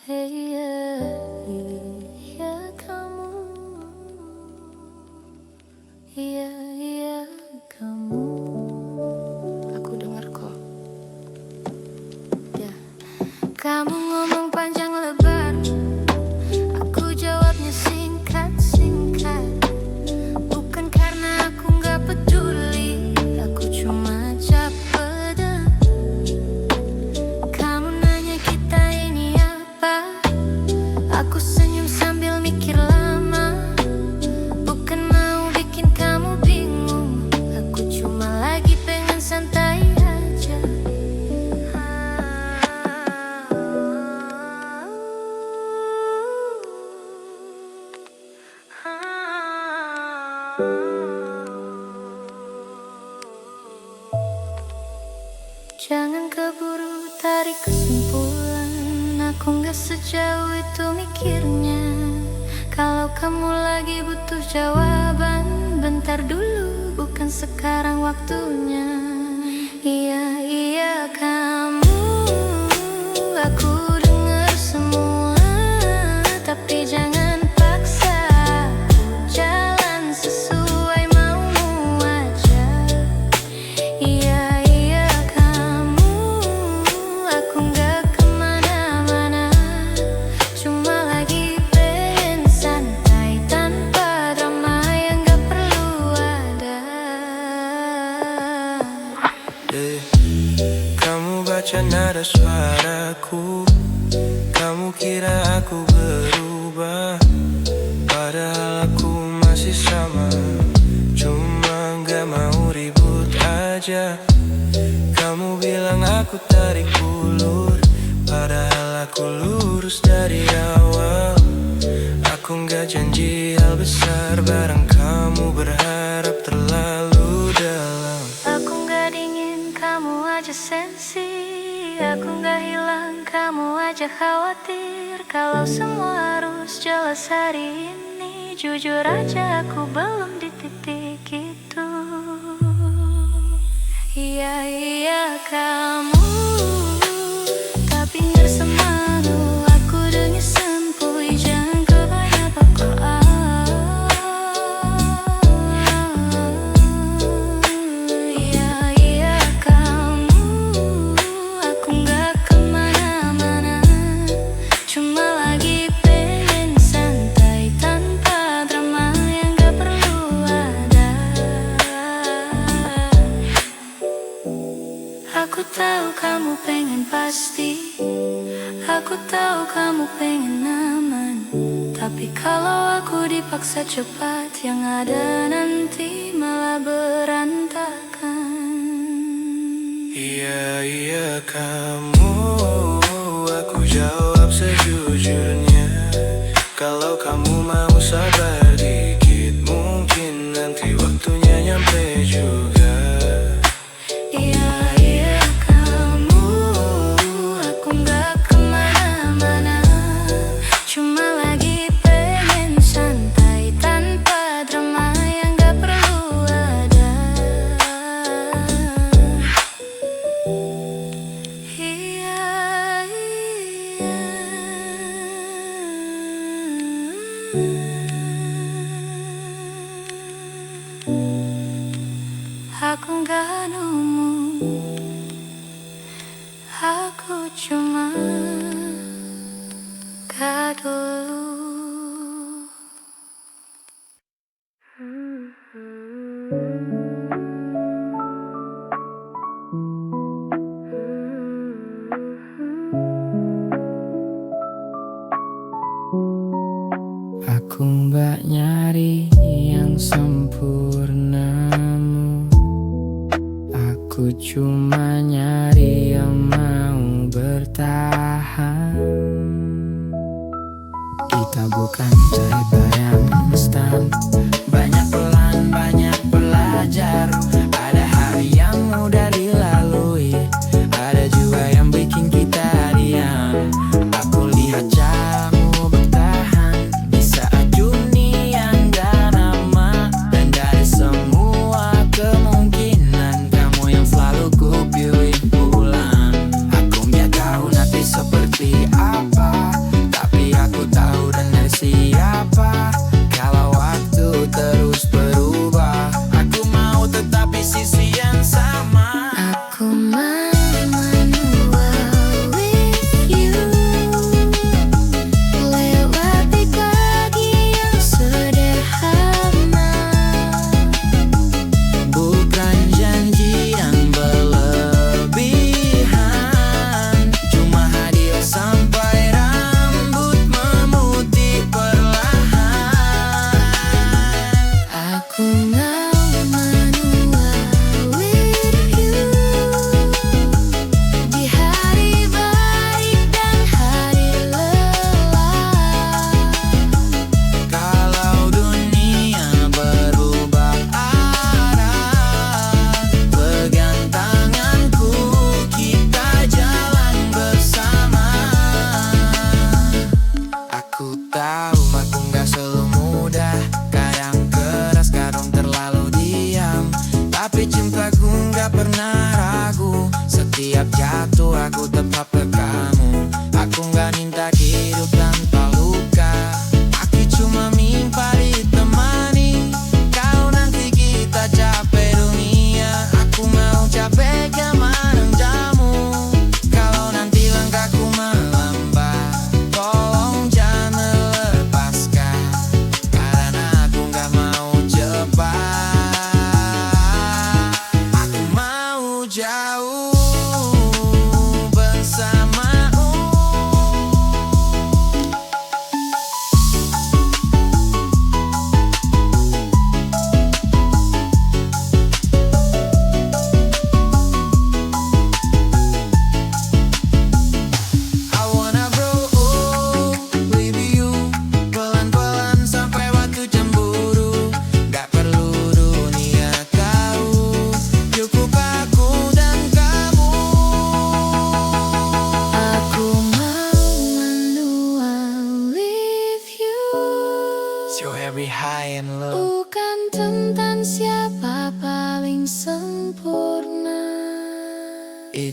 Iya, iya kamu. Iya, iya kamu. Aku dengar kok. Ya. Kamu ngomong panjang lebar, aku jawabnya singkat-singkat. Bukan karena aku gak peduli, aku cuma capek dah. Kamu nanya kita ini apa, aku senyum sambil mikir lama. Bukan mau bikin kamu bingung, aku cuma lagi pengen santai aja. Jangan keburu tarik kesimpulan, aku gak sejauh itu mikirnya. Kalau kamu lagi butuh jawaban, bentar dulu, bukan sekarang waktunya. Iya, iya kamu, aku dengar semua, tapi jangan paksa aku jalan sesuai maumu aja. Iya, iya kamu, aku gak kemana-mana, cuma lagi pengen santai tanpa drama yang gak perlu ada. Kamu baca nada suaraku, kamu kira aku berubah, padahal aku masih sama, cuma gak mau ribut aja. Kamu bilang aku tarik ulur, padahal aku lurus dari awal. Aku gak janji hal besar bareng kamu, berharap terlalu dalam. Aku gak dingin, kamu aja sensi. Aku gak hilang, kamu aja khawatir. Kalau semua harus jelas hari ini, jujur aja aku belum di titik itu. Iya, iya kamu, tapi gak semalu aku dengan sempui. Jangan kebanyakan pakoan. Iya, iya kamu, aku gak kemana-mana, cuma lagi pengen santai tanpa drama yang gak perlu ada. Aku tahu kamu pengen pasti, aku tahu kamu pengen aman, tapi kalau aku dipaksa cepat, yang ada nanti malah berantakan. Iya, iya kamu, aku jawab sejujurnya. Kalau kamu mau sabar dikit, mungkin nanti waktunya nyampe juga. Iya, iya kamu, aku gak kemana-mana, cuma lagi pengen santai tanpa drama yang gak perlu ada. Iya, iya. Aku gak nemu, aku cuma gak dulu. Aku gak nyari yang sempurnamu, aku cuma nyari yang mau bertahan. Kita bukan tipe yang instan, banyak pelan, banyak belajar. Ada hari yang mudah dilalui, ada juga yang bikin kita diam. Aku lihat caramu bertahan di saat dunia gak nama, dan dari semua kemungkinan kamu yang selalu ku pilih pulang. Aku gak tahu nanti seperti apa,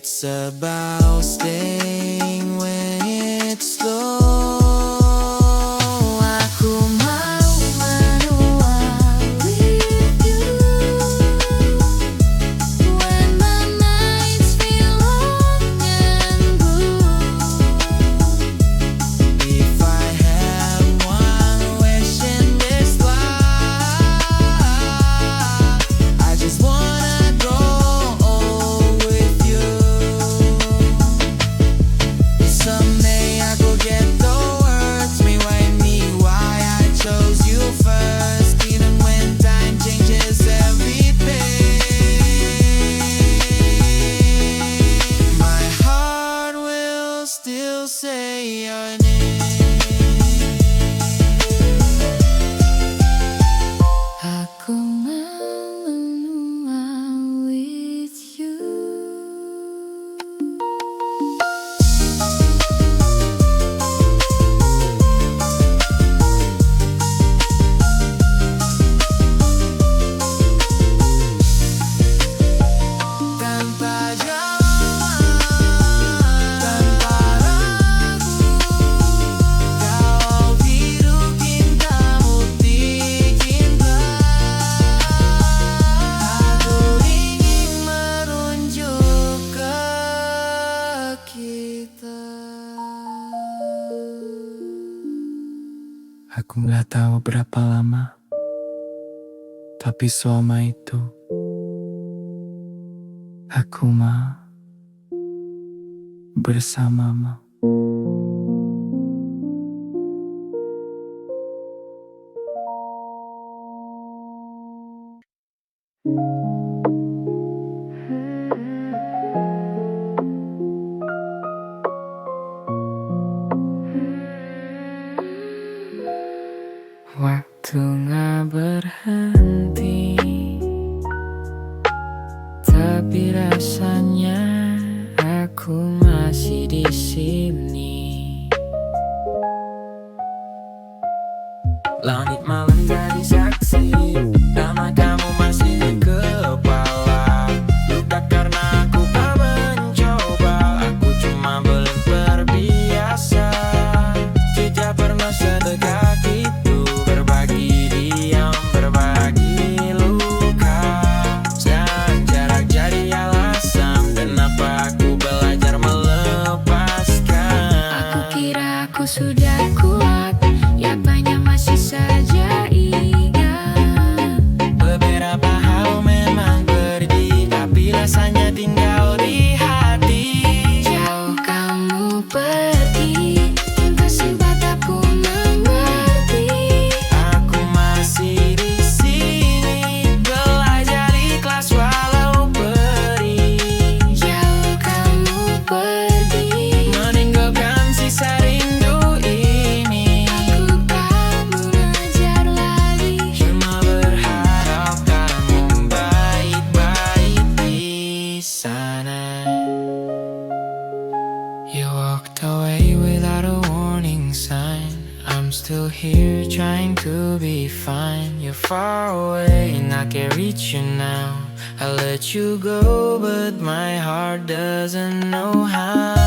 It's about staying when it's slow. Aku mau menua with you when my nights feel long and blue. If I have one wish in this life, I just wanna grow with you. Someday I go get the words remind me why I chose you first, even when time changes everything. My heart will still say your name. Aku mau menua with you. Tanpa jawaban, tanpa ragu, kau hidup cinta bukti cinta. Aku ingin merujuk ke kita. Aku nggak tahu berapa lama, tapi selama itu aku mau bersamamu. Waktu nggak berhenti, tapi rasanya aku masih di sini. Langit malam jadi saksi, nama kamu masih di kepala. Luka karena aku tak mencoba, aku cuma belum terbiasa. Tidak pernah sedekat itu, berbagi diam, berbagi luka. Dan jarak jadi alasan kenapa aku belajar melepaskan. Aku kira aku sudah kuat, nyatanya masih saja ingat. Beberapa hal memang pergi, tapi rasanya tinggal di hati. Jauh kamu pergi, entah sifat aku mengerti. Aku masih di sini, belajar ikhlas walau perih. Jauh kamu pergi, meninggalkan sisa rindu ini. Aku tak mengejar lagi, cuma berharap kamu baik-baik di sana. You walked away without a warning sign. I'm still here trying to be fine. You're far away and I can't reach you now. I let you go, but my heart doesn't know how.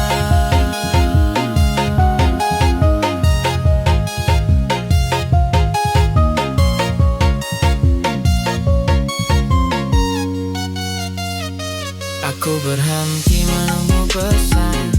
Aku berhenti menunggu pesan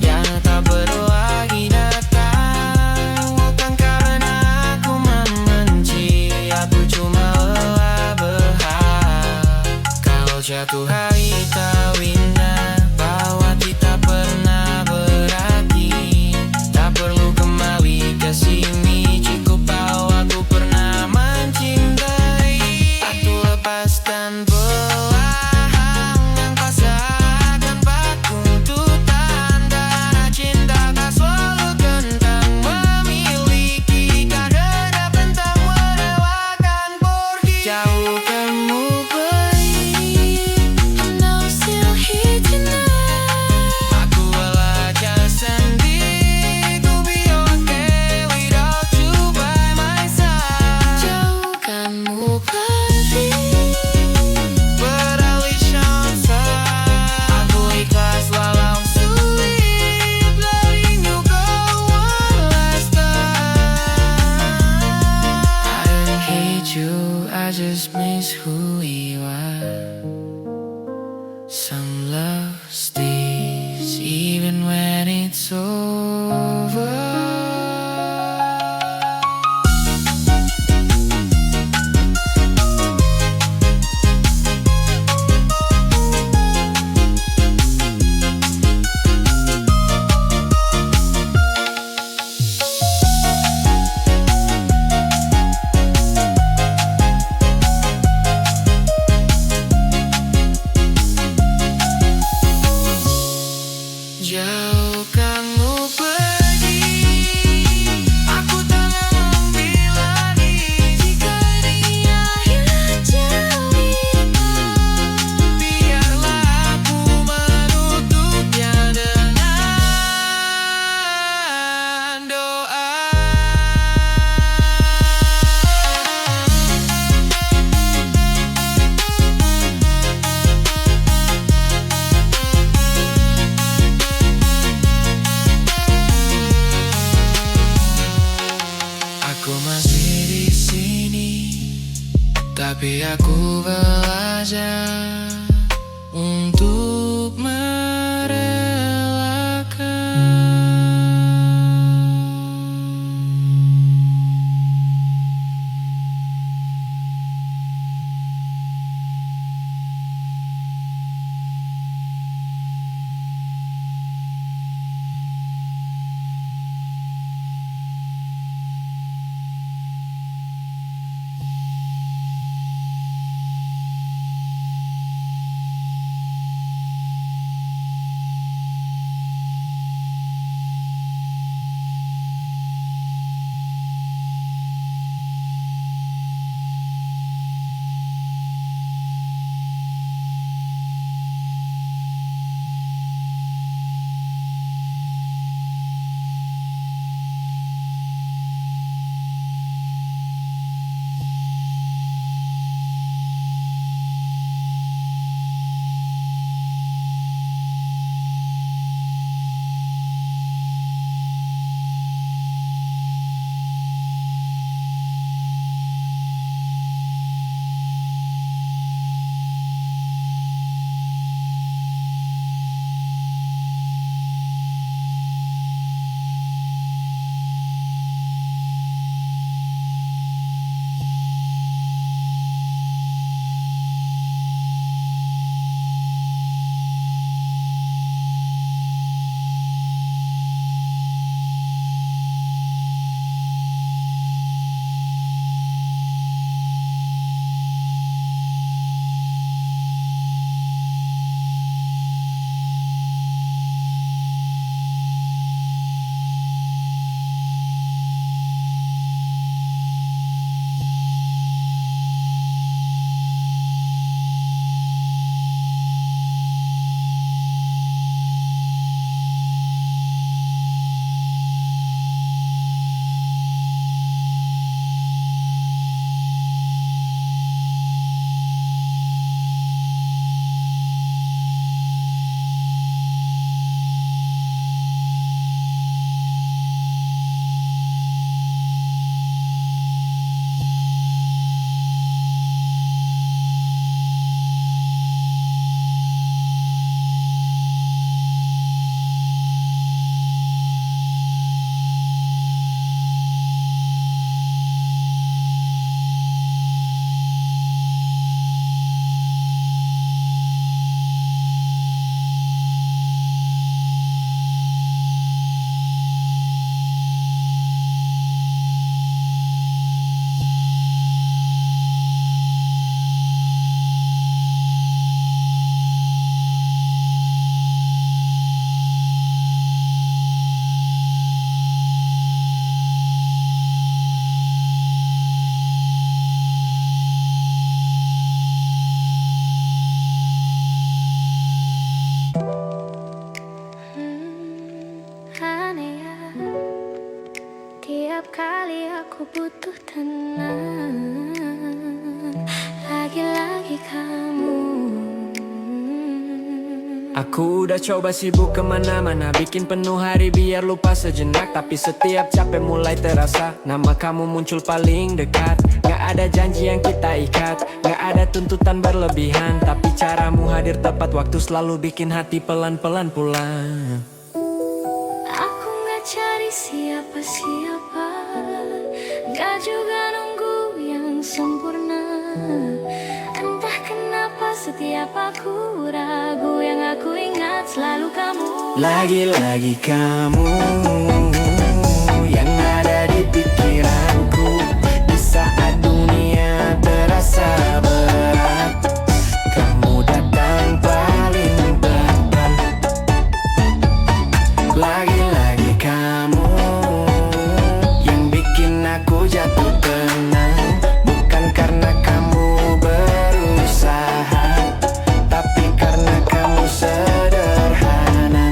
yang tak perlu lagi datang. Bukan karena aku membenci, aku cuma lelah berharap. Kalau jatuh hari tahu indah bahwa kita pernah berarti. Tak perlu kembali ke sini, cukup tahu aku pernah mencintai. Aku lepaskan perlahan yang kau seakan baku untuk tanda. Cinta tak selalu tentang memiliki, kadang tentang merelakan pergi. Jauh kamu pergi, Tapi aku belajar untuk aneh ya, tiap kali aku butuh tenang, lagi-lagi kamu. Aku udah coba sibuk kemana-mana, bikin penuh hari biar lupa sejenak. Tapi setiap capek mulai terasa, nama kamu muncul paling dekat. Gak ada janji yang kita ikat, gak ada tuntutan berlebihan. Tapi caramu hadir tepat waktu selalu bikin hati pelan-pelan pulang. Aku gak cari siapa-siapa, gak juga nunggu yang sempurna. Entah kenapa setiap aku ragu, yang aku ingat selalu kamu. Lagi-lagi kamu yang ada di pikiranku, di saat dunia terasa berat. Kamu datang paling depan. Lagi-lagi kamu yang bikin aku jatuh tenang. Bukan karena kamu berusaha, tapi karena kamu sederhana.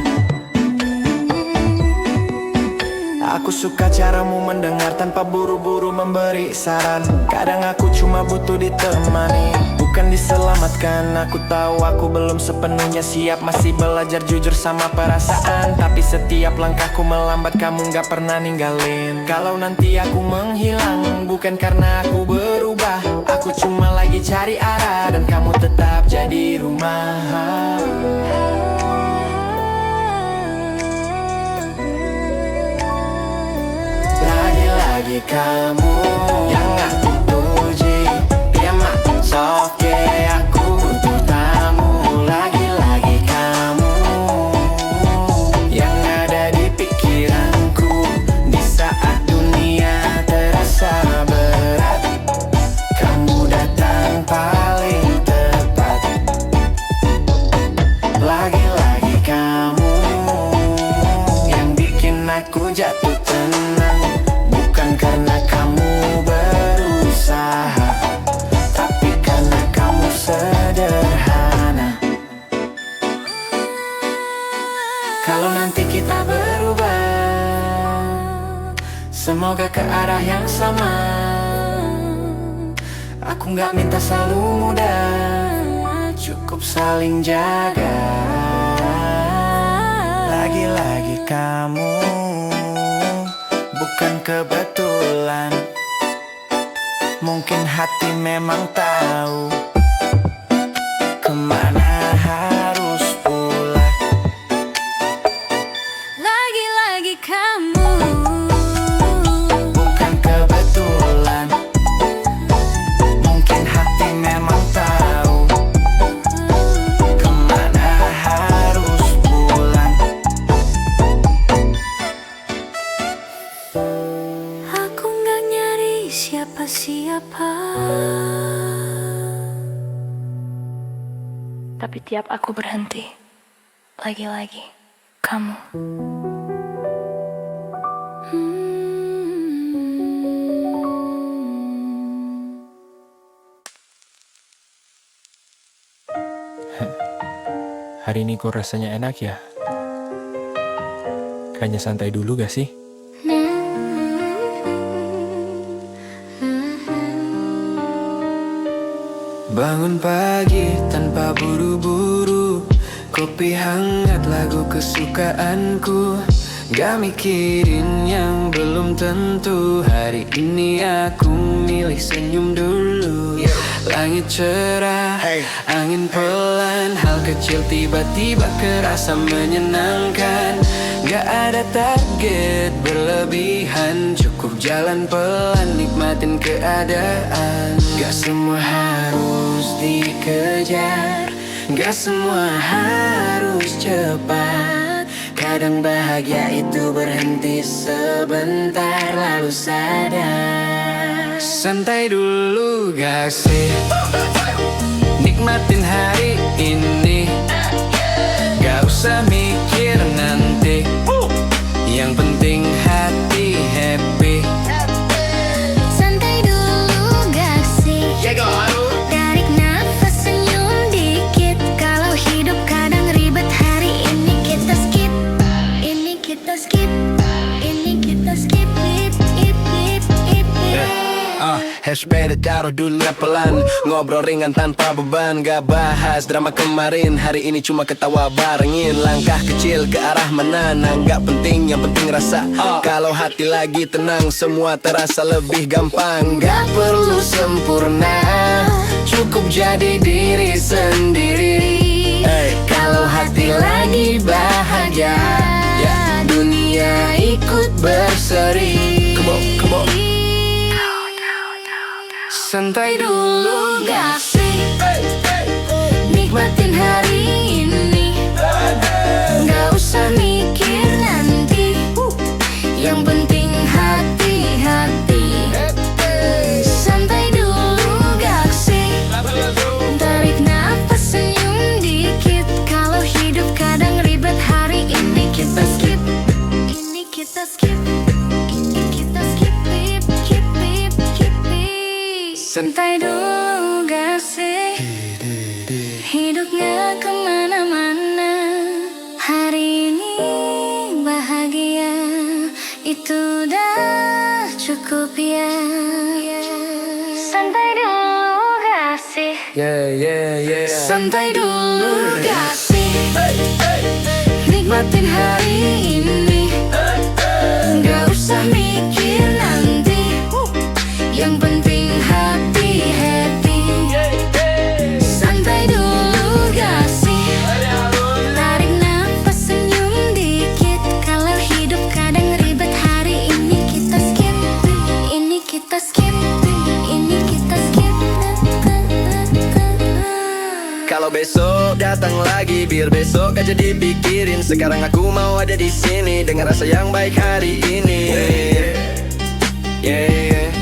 Aku suka caramu mendengar tanpa buru-buru memberi saran. Kadang aku cuma butuh ditemani, bukan diselamatkan. Aku tahu aku belum sepenuhnya siap, masih belajar jujur sama perasaan. Tapi setiap langkahku melambat, kamu gak pernah ninggalin. Kalau nanti aku menghilang, bukan karena aku berubah, aku cuma lagi lagi cari arah dan kamu tetap jadi rumah. Lagi-lagi kamu yang aku puji, dia mati soft, aku butuh tamu. Lagi-lagi kamu yang ada di pikiranku di saat dunia terasa berat. Kamu datang paling tepat. Lagi-lagi kamu yang bikin aku jatuh tenang. Bukan karena kamu berusaha, tapi karena kamu sederhana. Kalau nanti kita berubah, semoga ke arah yang sama. Aku gak minta selalu mudah, cukup saling jaga. Lagi-lagi kamu bukan kebetulan, mungkin hati memang tahu kemana harus pulang. Lagi-lagi kamu Bukan kebetulan, mungkin hati memang tahu kemana harus pulang. aku nggak nyari siapa-siapa, tapi tiap aku berhenti, lagi-lagi kamu. Hari ini kok rasanya enak ya? Kayaknya santai dulu gak sih? Bangun pagi tanpa buru-buru, kopi hangat lagu kesukaanku. Gak mikirin yang belum tentu. Hari ini aku milih senyum dulu. Langit cerah, angin pelan, hal kecil tiba-tiba kerasa menyenangkan. Gak ada target berlebihan, cukup jalan pelan, nikmatin keadaan. Gak semua harus dikejar, gak semua harus cepat. Kadang bahagia itu berhenti sebentar lalu sadar. Santai dulu gak sih? Nikmatin hari ini, gak usah mikir nanti. Yang penting hati happy. Santai dulu gak sih? Tarik nafas, senyum dikit. Kalau hidup kadang ribet, hari ini kita skip. Ini kita skip. Ini kita skip. Sepeda taruh dulu pelan, ngobrol ringan tanpa beban. Gak bahas drama kemarin, hari ini cuma ketawa barengin. Langkah kecil ke arah mana, gak penting, yang penting rasa. Kalau hati lagi tenang, semua terasa lebih gampang. Gak perlu sempurna, cukup jadi diri sendiri. Kalau hati lagi bahagia, dunia ikut berseri. Come on. Santai dulu gak sih? Nikmatin hari ini, gak usah mikir nanti. Yang penting hati-hati. Santai dulu gak sih? Tarik nafas, senyum dikit. Kalau hidup kadang ribet, hari ini kita skip. Ini kita skip. Ini kita skip. Santai dulu gak sih? Hidup gak kemana-mana. Hari ini bahagia, itu udah cukup ya. Santai dulu gak sih? Santai dulu gak sih? Nikmatin hari ini, gak usah mikir nanti. Yang penting hati happy. datang lagi, biar besok aja dipikirin. Sekarang aku mau ada di sini dengan rasa yang baik hari ini. Yeah,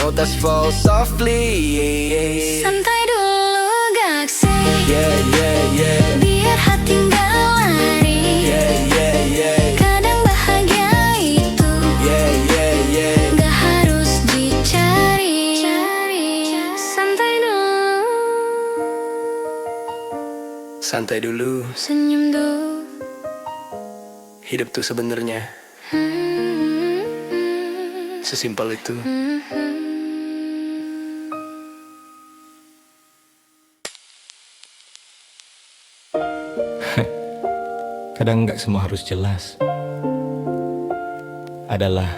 notes fall softly. Santai dulu gaksi, Yeah. biar hati nggak lari. Yeah. Kadang bahagia itu Yeah. nggak harus dicari. Santai dulu, Santai dulu. senyum dulu. Hidup tuh sebenarnya sesimpel itu. Kadang nggak semua harus jelas. Adalah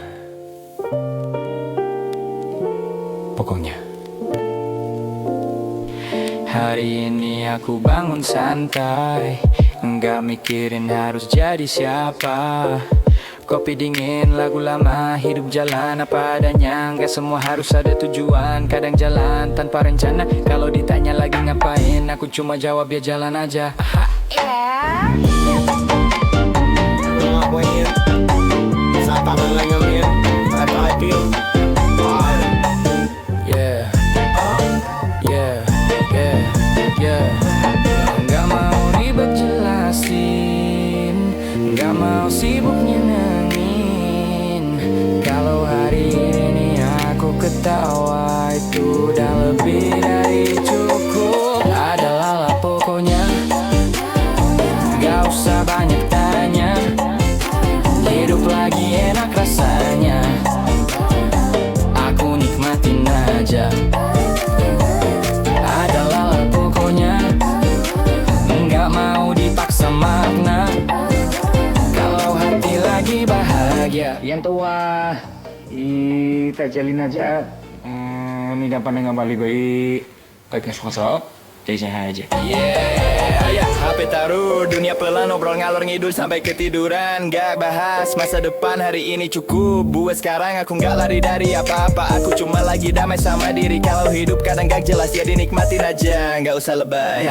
pokoknya. Hari ini aku bangun santai, nggak mikirin harus jadi siapa. Kopi dingin, lagu lama, hidup jalan apa adanya. Nggak semua harus ada tujuan, kadang jalan tanpa rencana. Kalau ditanya lagi ngapain, aku cuma jawab ya jalan aja. Yeah. Nggak mau ribet jelasin, nggak mau sibuk nyenengin. Kalau hari ini aku ketawa, itu udah lebih dari cukup. Adalah pokoknya, nggak usah banyak tanya. Hidup lagi enak rasanya, aku nikmatin aja. Adalah pokoknya, nggak mau dipaksa makna. Kalau hati lagi bahagia, yang tua kita jalin aja. Ini dapat dengan balik gue kayak sosok jadi saya aja. Yeah, HP taruh, dunia pelan, obrol ngalor ngidul sampai ketiduran. Gak bahas masa depan, hari ini cukup. Buat sekarang aku gak lari dari apa-apa. Aku cuma lagi damai sama diri. Kalau hidup kadang gak jelas, ya dinikmatin aja, gak usah lebay.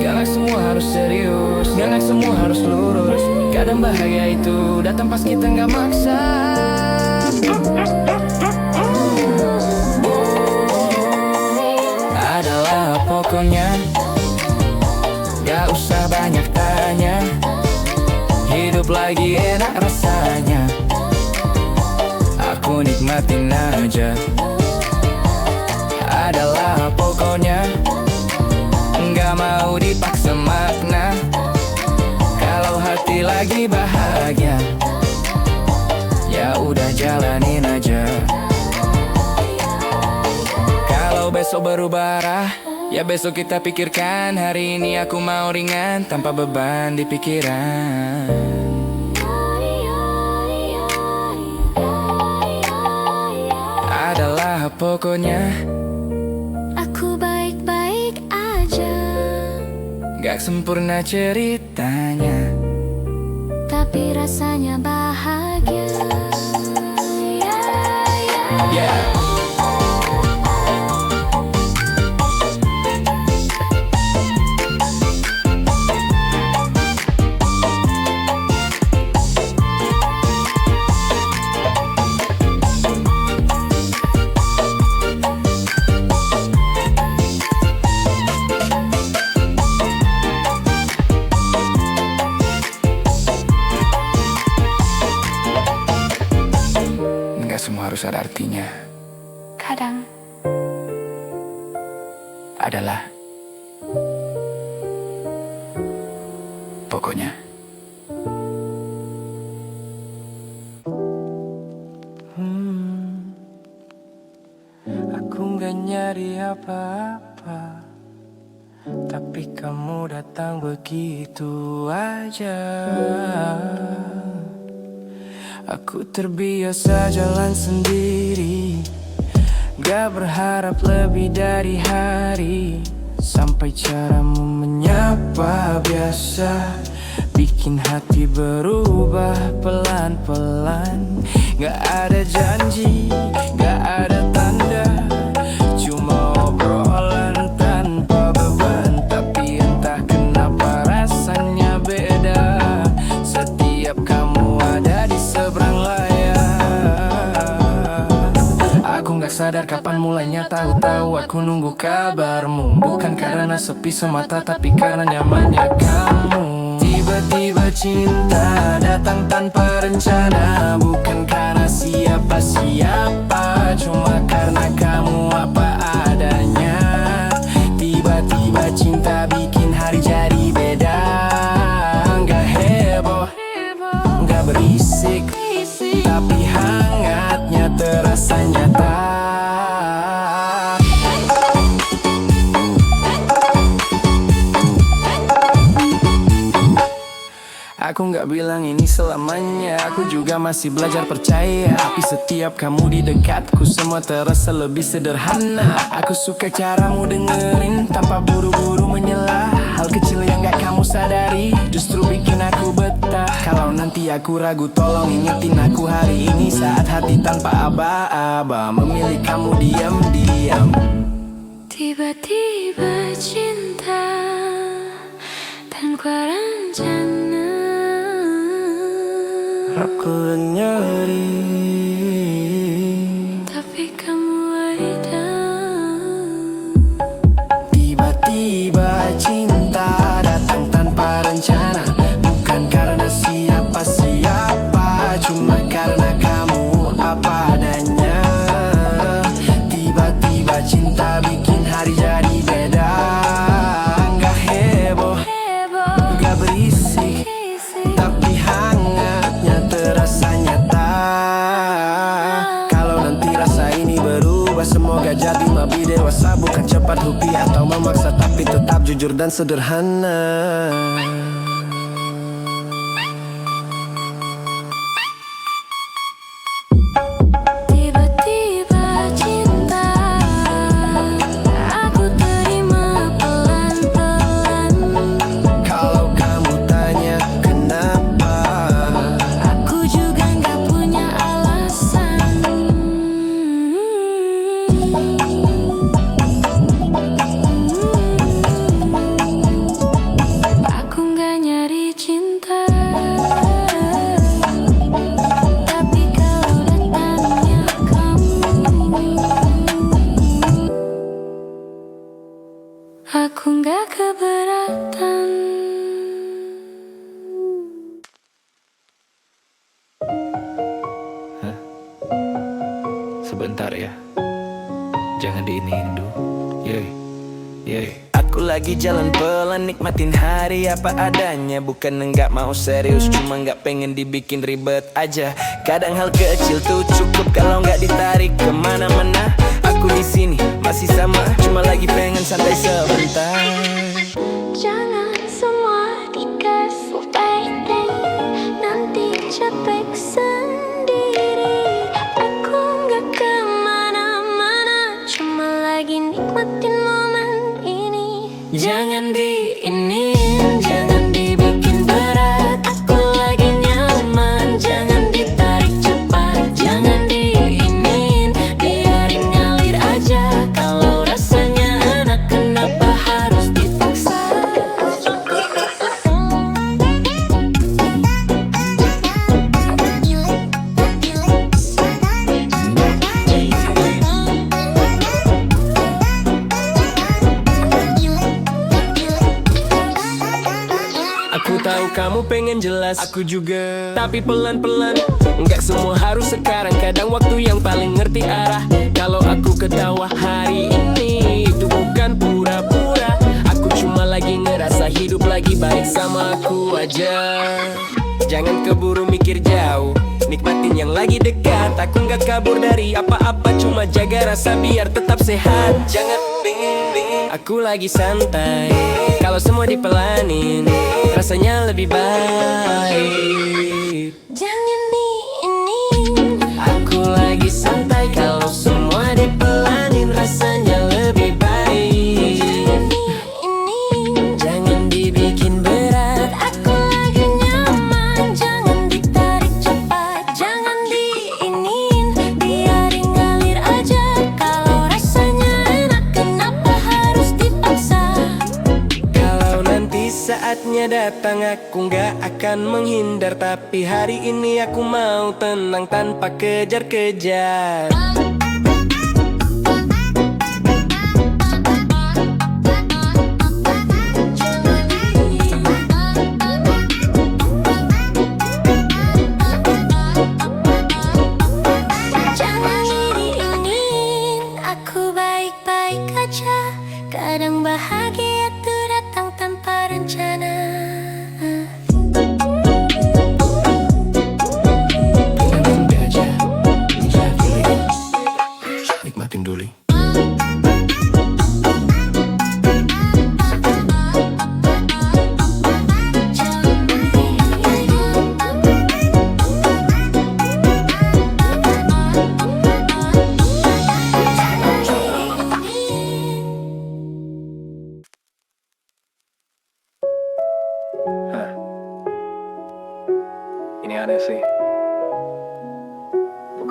Gak semua harus serius, gak semua harus lurus. Kadang bahagia itu datang pas kita gak maksa. Adalah pokoknya, gak usah banyak tanya. Hidup lagi enak rasanya, aku nikmatin aja. Adalah pokoknya, nggak mau dipaksa makna. Kalau hati lagi bahagia, ya udah jalanin aja. Kalau besok berubah arah, ya besok kita pikirkan. Hari ini aku mau ringan, tanpa beban di pikiran. Adalah pokoknya, Aku baik-baik aja, gak sempurna ceritanya, tapi rasanya bahagia. yeah. Nggak semua harus ada artinya. Kadang Adalah pokoknya. Aku nggak nyari apa-apa, tapi kamu datang begitu aja. Aku terbiasa jalan sendiri, gak berharap lebih dari hari. Sampai caramu menyapa biasa bikin hati berubah pelan-pelan. Gak ada janji, gak ada tanda, cuma obrolan tanpa beban. Tapi entah kenapa sadar kapan mulainya. Tahu-tahu aku nunggu kabarmu, bukan karena sepi semata, tapi karena nyamannya kamu. Tiba-tiba cinta datang tanpa rencana, bukan karena siapa-siapa, cuma karena kamu apa adanya. Tiba-tiba cinta bikin hari jadi beda. Nggak heboh, nggak berisik, tapi hangatnya terasa nyata. Aku gak bilang ini selamanya, aku juga masih belajar percaya. Tapi setiap kamu di dekatku, semua terasa lebih sederhana. Aku suka caramu dengerin tanpa buru-buru menyela. Hal kecil yang gak kamu sadari justru bikin aku betah. Kalau nanti aku ragu, tolong ingetin aku hari ini, saat hati tanpa aba-aba memilih kamu diam-diam. Tiba-tiba cinta tanpa rencana, aku nyari, tapi kamu ada. tiba-tiba cinta datang tanpa rencana, bukan karena siapa-siapa, cuma karena kamu apa adanya. Tiba-tiba cinta bikin hari jadi beda. Nggak heboh, nggak berisik, tapi hangatnya terasa nyata. Kalau nanti rasa ini berubah, semoga jadi lebih dewasa, bukan cepat hobi atau memaksa, tapi tetap jujur dan sederhana. Tiba-tiba cinta aku terima pelan-pelan. Kalau kamu tanya kenapa, Aku juga gak punya alasan. Aku gak nyari cinta, tapi kalau datangnya kamu, aku gak keberatan. sebentar ya, jangan diiniin dulu. Aku lagi jalan pelan, nikmatin hari apa adanya. Bukan enggak mau serius, cuma enggak pengen dibikin ribet aja. Kadang hal kecil tuh cukup kalau enggak ditarik kemana-mana. Aku di sini masih sama, cuma lagi pengen santai sebentar. Jangan semua dikasih baik-baik, nanti capek sendiri. Aku gak kemana-mana, cuma lagi nikmatin momen ini. Jangan diinin, jangan dibikin berat. Aku lagi nyaman, jangan ditarik cepat. Jangan diinin, biarin ngalir aja. Kalau rasanya enak, kenapa harus dipaksa? Aku tahu kamu pengen jelas, aku juga, tapi pelan-pelan. Enggak semua harus sekarang, kadang waktu yang paling ngerti arah. Kalau aku ketawa hari ini, itu bukan pura-pura. Aku cuma lagi ngerasa hidup lagi baik sama aku aja. Jangan keburu mikir jauh, nikmatin yang lagi dekat. Aku nggak kabur dari apa-apa, cuma jaga rasa biar tetap sehat. Jangan pingin, aku lagi santai. Kalau semua dipelanin, rasanya lebih baik. Jangan diinin, Aku lagi santai. Kalau semua dipelanin, rasanya lebih baik. diinin. Jangan dibikin berat. Aku lagi nyaman, jangan ditarik cepat. Jangan diinin, biarin ngalir aja. Kalau rasanya enak, kenapa harus dipaksa? Kalau nanti saatnya datang, aku nggak akan menghindar. Tapi hari ini aku mau tenang tanpa kejar-kejar.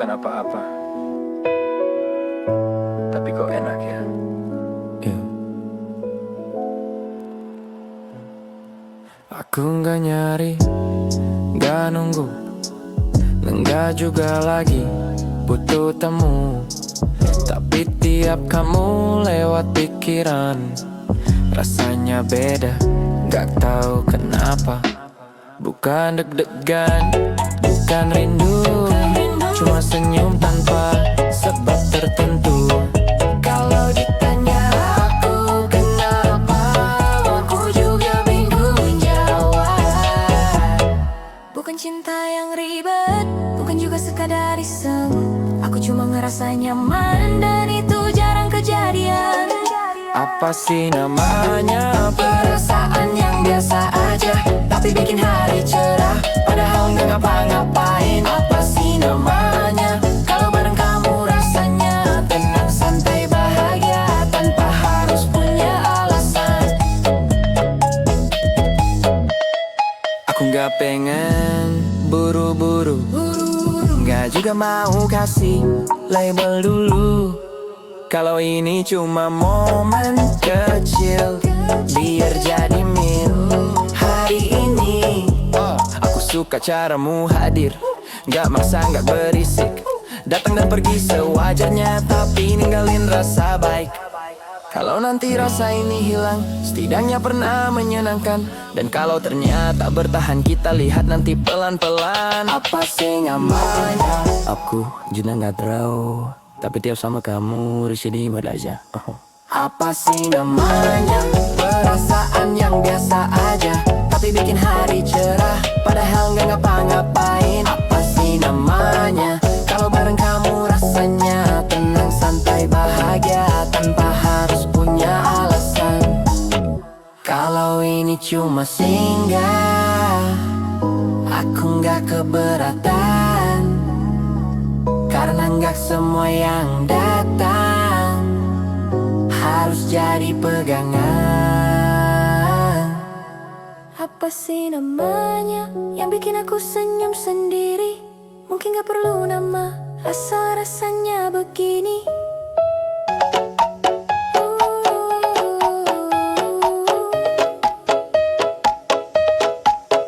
bukan apa-apa, tapi kok enak ya. Aku nggak nyari, nggak nunggu, nggak juga lagi butuh temu. Tapi tiap kamu lewat pikiran, rasanya beda, nggak tahu kenapa. Bukan deg-degan, bukan rindu, cuma senyum tanpa sebab tertentu. Kalau ditanya aku kenapa, aku juga bingung jawab. Bukan cinta yang ribet, bukan juga sekadar iseng. Aku cuma ngerasa nyaman dan itu jarang kejadian. Apa sih namanya? Perasaan yang biasa aja, tapi bikin hari cerah, padahal nggak ngapa-ngapain. Apa sih namanya? Kalau bareng kamu rasanya tenang, santai, bahagia, tanpa harus punya alasan. Aku nggak pengen buru-buru, nggak juga mau kasih label dulu. Kalau ini cuma momen kecil, biar jadi mil. Hari ini aku suka caramu hadir, nggak maksa, nggak berisik, datang dan pergi sewajarnya, tapi ninggalin rasa baik. Kalau nanti rasa ini hilang, setidaknya pernah menyenangkan. Dan kalau ternyata bertahan, kita lihat nanti pelan-pelan. Apa sih namanya? Aku juga nggak tahu, tapi tiap sama kamu risih di mana aja. Apa sih namanya? Perasaan yang biasa aja, tapi bikin hari cerah, padahal nggak ngapa-ngapain. Apa sih namanya? Kalau bareng kamu rasanya tenang, santai, bahagia, tanpa harus punya alasan. Kalau ini cuma singgah, aku nggak keberatan, karena nggak semua yang datang harus jadi pegangan. Apa sih namanya yang bikin aku senyum sendiri? Mungkin gak perlu nama, rasa-rasanya begini.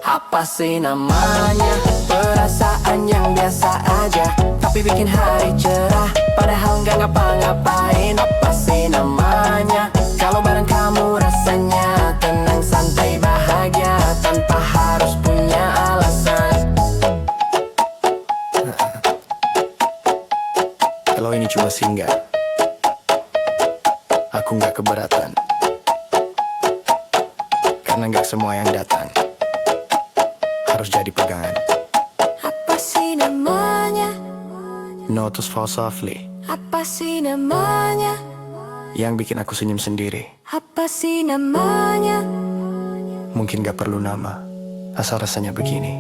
Apa sih namanya? Perasaan yang biasa aja, tapi bikin hari cerah, padahal nggak ngapa-ngapain. Apa sih namanya? Kalau bareng kamu rasanya tenang, santai, bahagia, tanpa harus punya alasan. Kalau ini cuma singgah, aku nggak keberatan, karena nggak semua yang datang harus jadi pegangan. Apa sih namanya? Notes fall softly, Apa sih namanya? yang bikin aku senyum sendiri. Apa sih namanya? Mungkin gak perlu nama, asal rasanya begini.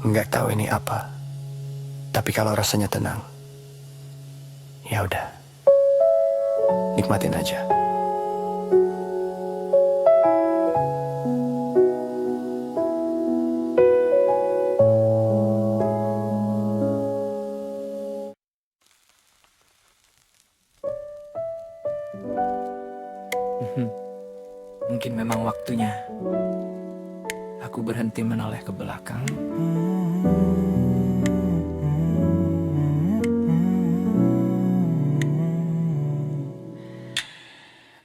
Nggak tahu ini apa, tapi kalau rasanya tenang, ya udah, nikmatin aja. Mungkin memang waktunya aku berhenti menoleh ke belakang.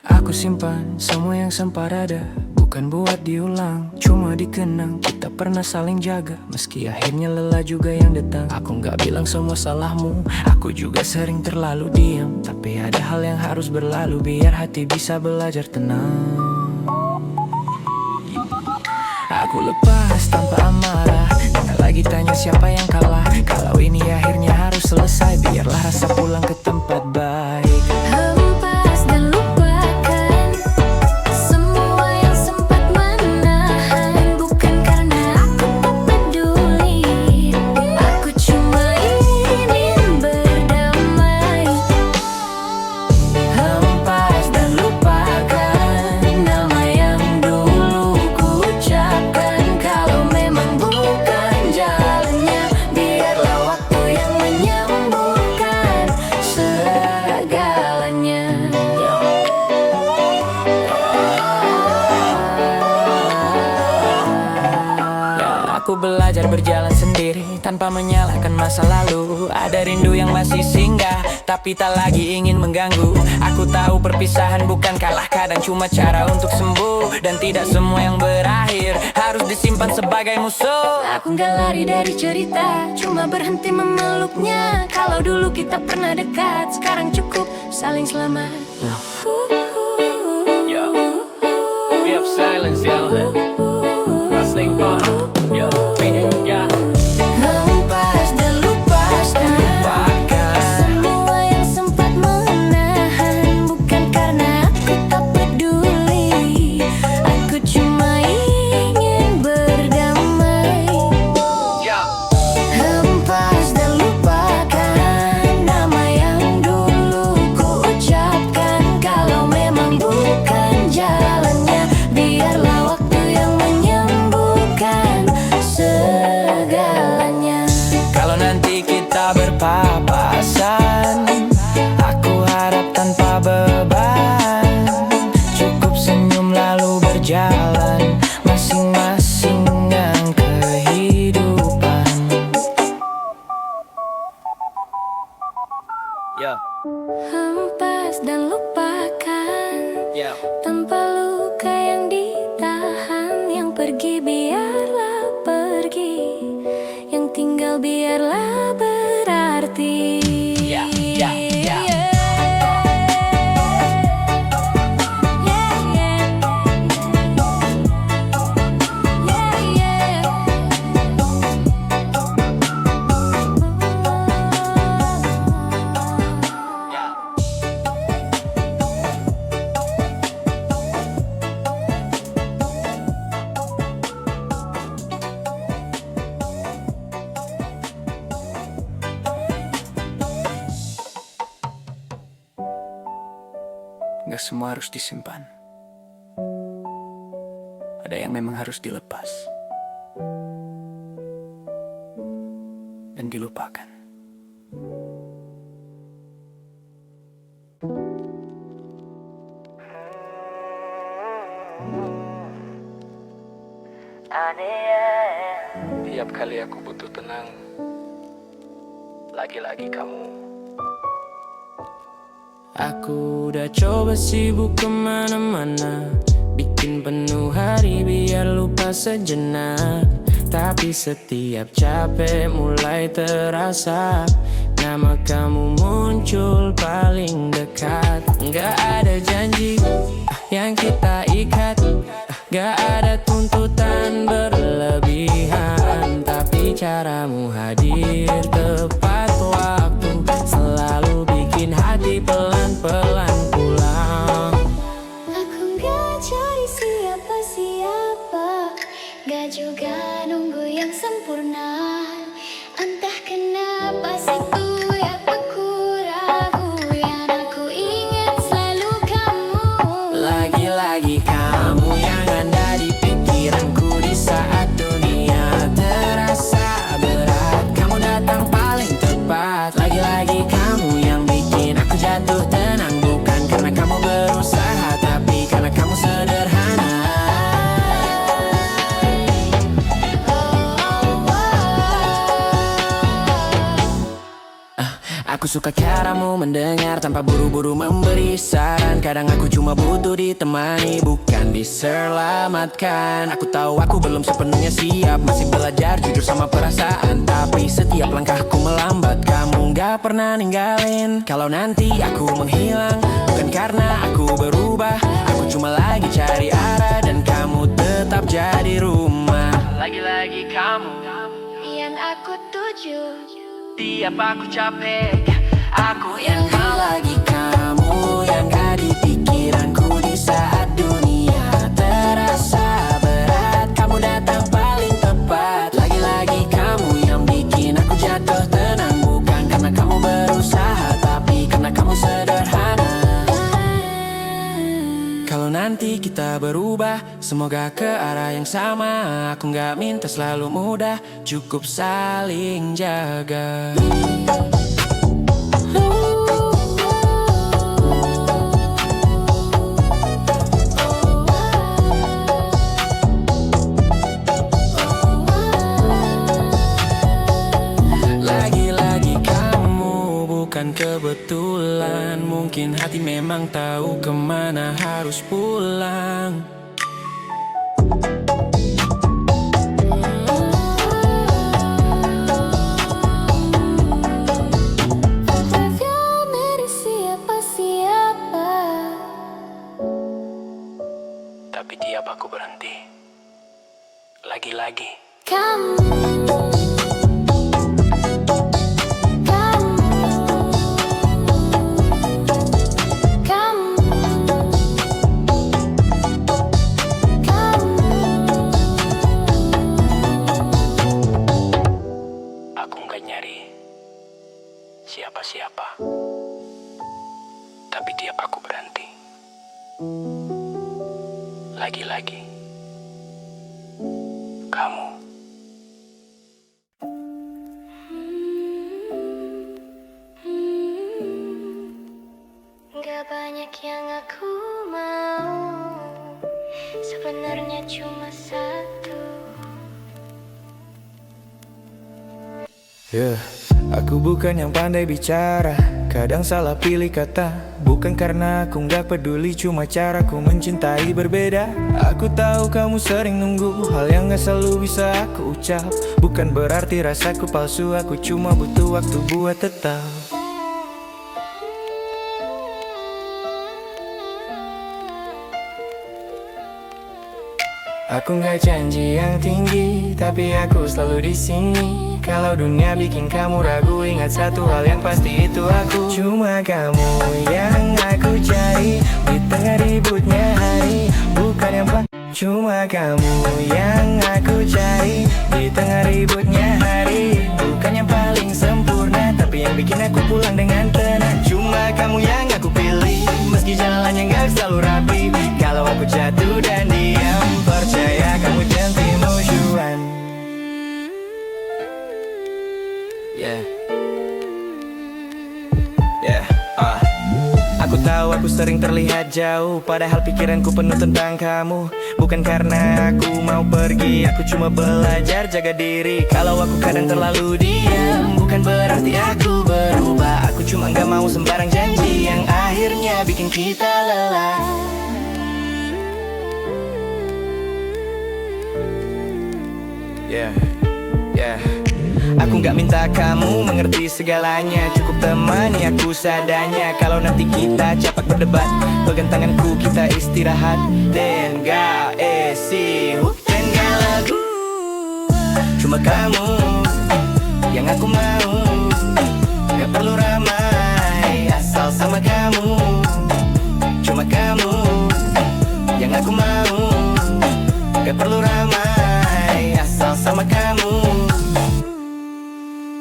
Aku simpan semua yang sempat ada, bukan buat diulang, cuma dikenang. Kita pernah saling jaga, meski akhirnya lelah juga yang datang. Aku nggak bilang semua salahmu, aku juga sering terlalu diam. Tapi ada hal yang harus berlalu, biar hati bisa belajar tenang. Aku lepas tanpa amarah, nggak lagi tanya siapa yang kalah. Kalau ini akhirnya harus selesai, biarlah rasa pulang ke tempat baik. Hempas dan lupakan semua yang sempat menahan. Bukan karena aku tak peduli, aku cuma ingin berdamai. Hempas dan lupakan nama yang dulu ku ucapkan. Kalau memang bukan jalannya, biarlah waktu berjalan sendiri tanpa menyalahkan masa lalu. Ada rindu yang masih singgah tapi tak lagi ingin mengganggu. Aku tahu perpisahan bukan kalah, kadang cuma cara untuk sembuh. Dan tidak semua yang berakhir harus disimpan sebagai musuh. Aku nggak lari dari cerita, cuma berhenti memeluknya. Kalau dulu kita pernah dekat, sekarang cukup saling selamat. Yo, we have silence, yo. Wrestling fun, yo. Yeah. Lepas dan lepaskan semua yang sempat menahan. Bukan karena aku tak peduli, aku cuma ingin berdamai. Lepas dan lupakan nama yang dulu ku ucapkan. Kalau memang bukan jalannya, biarlah waktu yang menyembuhkan segalanya. Kalau nanti kita berpapasan, aku harap tanpa beban. Cukup senyum lalu berjalan masing-masing dengan kehidupan. Yo, Hempas dan lupakan yo. tanpa luka yang ditahan. Yang pergi biarlah pergi, yang tinggal biarlah berarti. Yeah, yeah, yeah. Gak semua harus disimpan. Ada yang memang harus dilepas dan dilupakan. Tiap kali aku butuh tenang, lagi-lagi kamu. Aku udah coba sibuk kemana-mana, bikin penuh hari biar lupa sejenak. Tapi setiap capek mulai terasa, nama kamu muncul paling dekat. Gak ada janji yang kita ikat, gak ada tuntutan berlebihan. Tapi caramu hadir tepat waktu, selalu bikin hati pelan-pelan pulang. Aku gak cari siapa-siapa, gak juga nunggu yang sempurna. Entah kenapa situ yang aku ragu, yang aku ingat selalu kamu. Lagi-lagi kamu yang ada di pikiranku di saat dunia terasa berat. Kamu datang paling tepat. Lagi-lagi kamu yang bikin aku jatuh tenang. Bukan karena kamu berusaha, tapi karena kamu sederhana. Aku suka caramu mendengar tanpa buru-buru memberi saran. Kadang aku cuma butuh ditemani, bukan diselamatkan. Aku tahu aku belum sepenuhnya siap, masih belajar jujur sama perasaan. Tapi setiap langkahku melambat, kamu gak pernah ninggalin. Kalau nanti aku menghilang, bukan karena aku berubah, aku cuma lagi cari arah dan kamu tetap jadi rumah. Lagi-lagi kamu Yang aku tuju, tiap aku capek, aku yang lagi kamu yang ada di pikiranku di saat dunia terasa berat. Kamu datang paling tepat. Lagi-lagi kamu yang bikin aku jatuh tenang. Bukan karena kamu berusaha, tapi karena kamu sederhana. Kalau nanti kita berubah, semoga ke arah yang sama. Aku gak minta selalu mudah, cukup saling jaga. bukan kebetulan. Mungkin hati memang tahu kemana harus pulang. Dari siapa-siapa, Tapi tiap aku berhenti, lagi-lagi kamu, aku nggak nyari siapa-siapa. Tapi tiap aku berhenti, lagi-lagi kamu. gak banyak yang aku mau, sebenarnya cuma satu. Aku bukan yang pandai bicara, kadang salah pilih kata. Bukan karena aku nggak peduli, cuma caraku mencintai berbeda. Aku tahu kamu sering nunggu hal yang gak selalu bisa aku ucap. Bukan berarti rasaku palsu, aku cuma butuh waktu buat tetap. Aku nggak janji yang tinggi, tapi aku selalu di sini. Kalau dunia bikin kamu ragu, ingat satu hal yang pasti, itu aku. Cuma kamu yang aku cari di tengah ributnya hari, bukan yang Cuma kamu yang aku cari di tengah ributnya hari, bukan yang paling sempurna, tapi yang bikin aku pulang dengan tenang. Cuma kamu yang aku pilih, meski jalannya gak selalu rapi. Kalau aku jatuh dan diam, percaya kamu tentu musuhan. Aku tahu aku sering terlihat jauh, padahal pikiranku penuh tentang kamu. Bukan karena aku mau pergi, aku cuma belajar jaga diri. Kalau aku kadang terlalu diam, bukan berarti aku berubah. Aku cuma gak mau sembarang janji yang akhirnya bikin kita lelah. Aku gak minta kamu mengerti segalanya, cukup temani aku seadanya. Kalau nanti kita capak berdebat, pegang tanganku kita istirahat. Dan gak dan gak lagu, cuma kamu yang aku mau. Gak perlu ramai, asal sama kamu. Cuma kamu yang aku mau. Gak perlu ramai, asal sama kamu.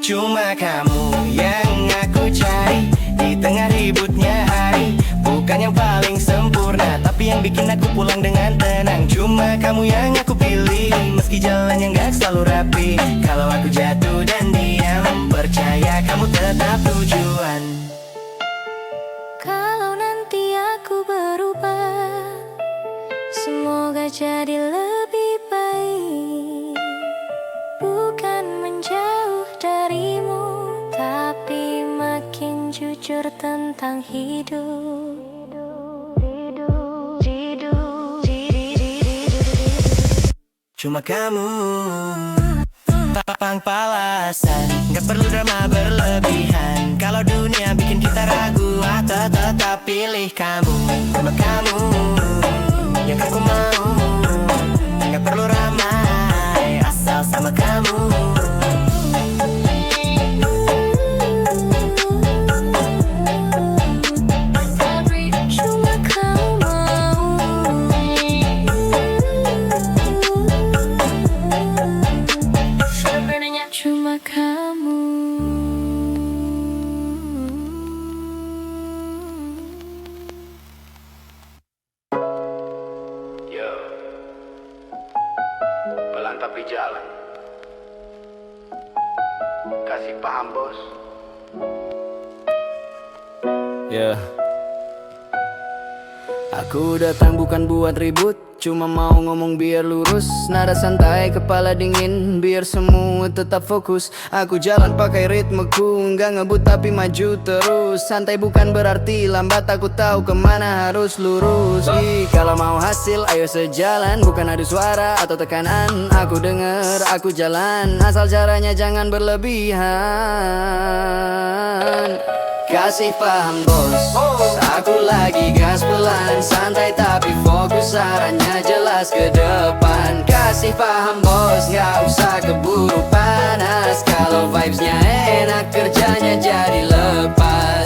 Cuma kamu yang aku cari di tengah ributnya hari, bukan yang paling sempurna, tapi yang bikin aku pulang dengan tenang. Cuma kamu yang aku pilih, meski jalannya gak selalu rapi. Kalau aku jatuh dan diam, percaya kamu tetap tujuan. Kalau nanti aku berubah, semoga jadi lebih baik. Bukan menjauh darimu, tapi makin jujur tentang hidup. Cuma kamu tapang palasan, gak perlu drama berlebihan. Kalau dunia bikin kita ragu, atau tetap pilih kamu. Cuma kamu yang aku mau. Gak perlu ramai, asal sama kamu. Cuma kau mau. Cuma kamu. Yo, pelan tapi jalan. Kasih paham bos. Aku datang bukan buat ribut, cuma mau ngomong biar lurus. Nada santai, kepala dingin, biar semua tetap fokus. Aku jalan pakai ritmeku, nggak ngebut tapi maju terus. Santai bukan berarti lambat, aku tahu kemana harus lurus. Kalau mau hasil, ayo sejalan, bukan adu suara atau tekanan. Aku denger, aku jalan, asal caranya jangan berlebihan. Kasih paham bos, aku lagi gas pelan, santai tapi fokus, arahnya jelas ke depan. Kasih paham bos, gak usah keburu panas. Kalau vibesnya enak, kerjanya jadi lepas.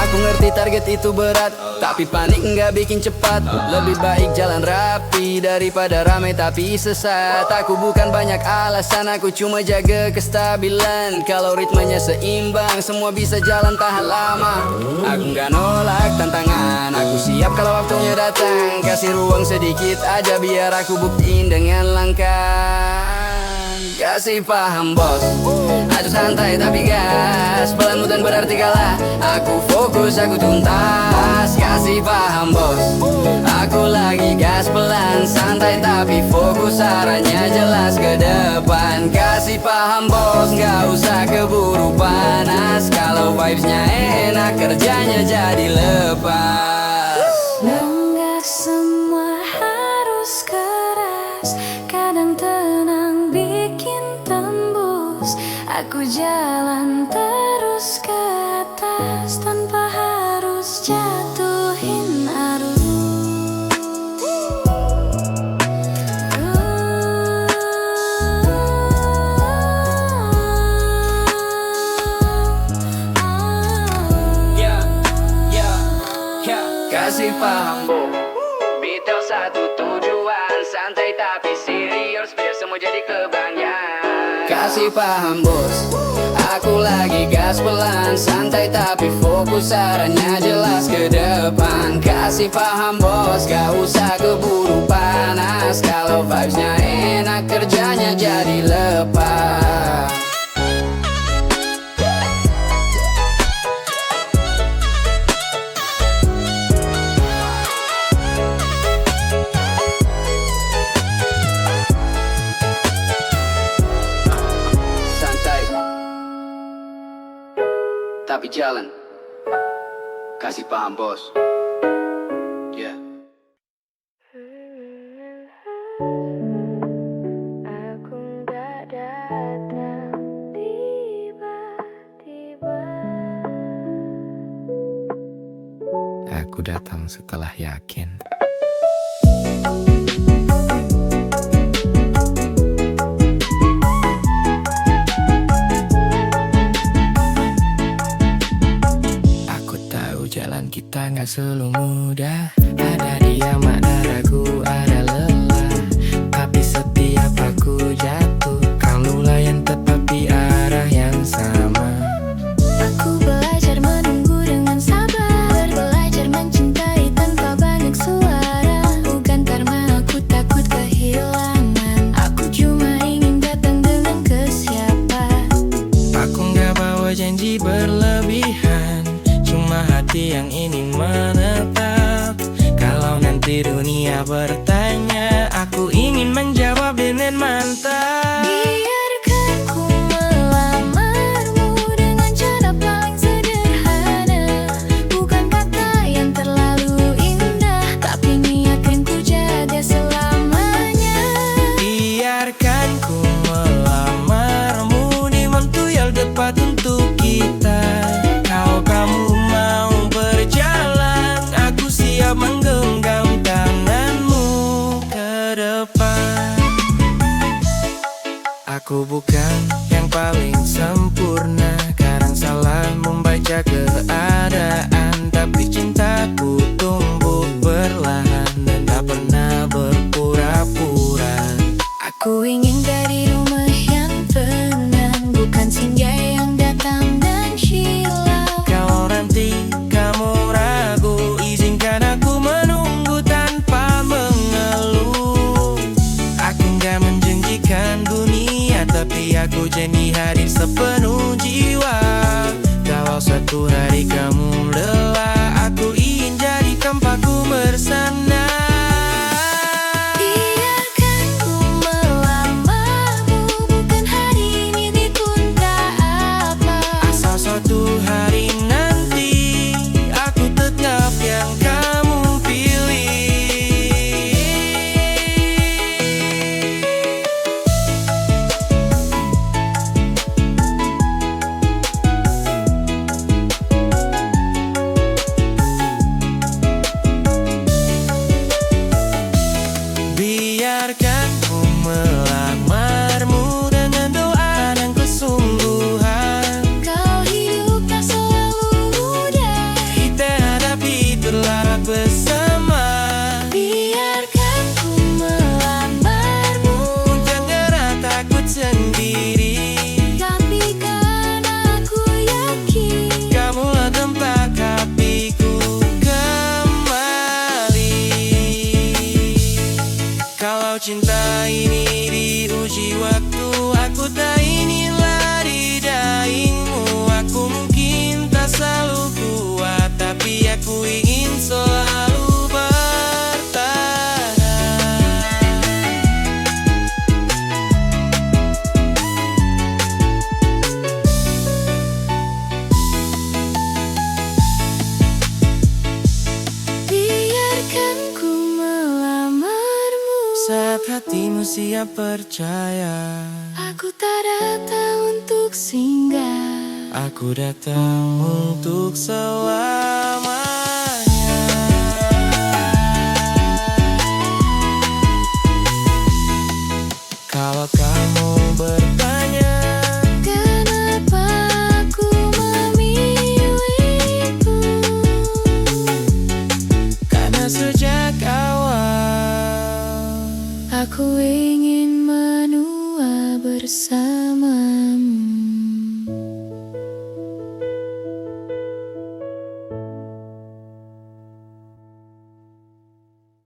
Aku ngerti target itu berat, tapi panik nggak bikin cepat. Lebih baik jalan rapi daripada ramai tapi sesat. Aku bukan banyak alasan, aku cuma jaga kestabilan. Kalau ritmenya seimbang, semua bisa jalan tahan lama. Aku nggak nolak tantangan, aku siap kalau waktunya datang. Kasih ruang sedikit aja biar aku buktiin dengan langkah. Kasih paham bos, aduh santai tapi gas. Pelan bukan berarti kalah, aku fokus, aku tuntas. Kasih paham bos, aku lagi gas pelan, santai tapi fokus, arahnya jelas ke depan. Kasih paham bos, gak usah keburu panas. Kalau vibesnya enak, kerjanya jadi lepas. Nggak semua harus keras, kadang tenang bikin tembus. Aku jalan terus ke atas tanpa harus jatuhin arus. Kasih paham bo, Beatle satu tujuan, santai tapi serius, biar semua jadi kebanggaan. Kasih paham bos, aku lagi gas pelan, santai tapi fokus, arahnya jelas ke depan. Kasih paham bos, gak usah keburu panas. Kalau vibesnya enak, kerjanya jadi lepas. Tapi jalan, kasih paham bos. Yeah. Aku nggak datang tiba-tiba. Aku datang setelah yakin. Aku tahu jalan kita gak selalu mudah. Ada dia makna ragu, ada lelah. Tapi setiap aku jatuh, kamulah yang tepat di arah yang sama. Aku belajar menunggu dengan sabar, belajar mencintai tanpa banyak suara. Bukan karena aku takut kehilangan, aku cuma ingin datang dengan kesiapan. Aku gak bawa janji berlebihan, cuma hati yang ini menetap. Kalau nanti dunia bertanya, aku ingin menjawab dengan mantap. Biarkan ku melamarmu dengan cara paling sederhana. Bukan kata yang terlalu indah, tapi niat yang ku jaga selamanya. Biarkan ku melamarmu di waktu yang tepat untuk kita. Kalau kamu mau berjalan, aku siap menggenggam tanganmu ke depan. Aku bukan yang paling sempurna, kadang salah membaca keadaan. Tapi cintaku tumbuh perlahan dan tak pernah berpura-pura. Aku ingin dari rumah yang tenang, bukan singgah yang datang dan hilang. Kalau nanti kamu ragu, izinkan aku menunggu. cinta ini diuji waktu. Aku tak ingin lari darimu. Aku mungkin tak selalu kuat, tapi aku ingin selalu bertahan. Biarkan ku melamarmu. Saat hatimu siap percaya, Aku tak datang untuk singgah. aku datang untuk selamanya. Kalau kamu bertanya, Kenapa aku memilihmu? karena sejak awal Aku ingin menua bersamamu.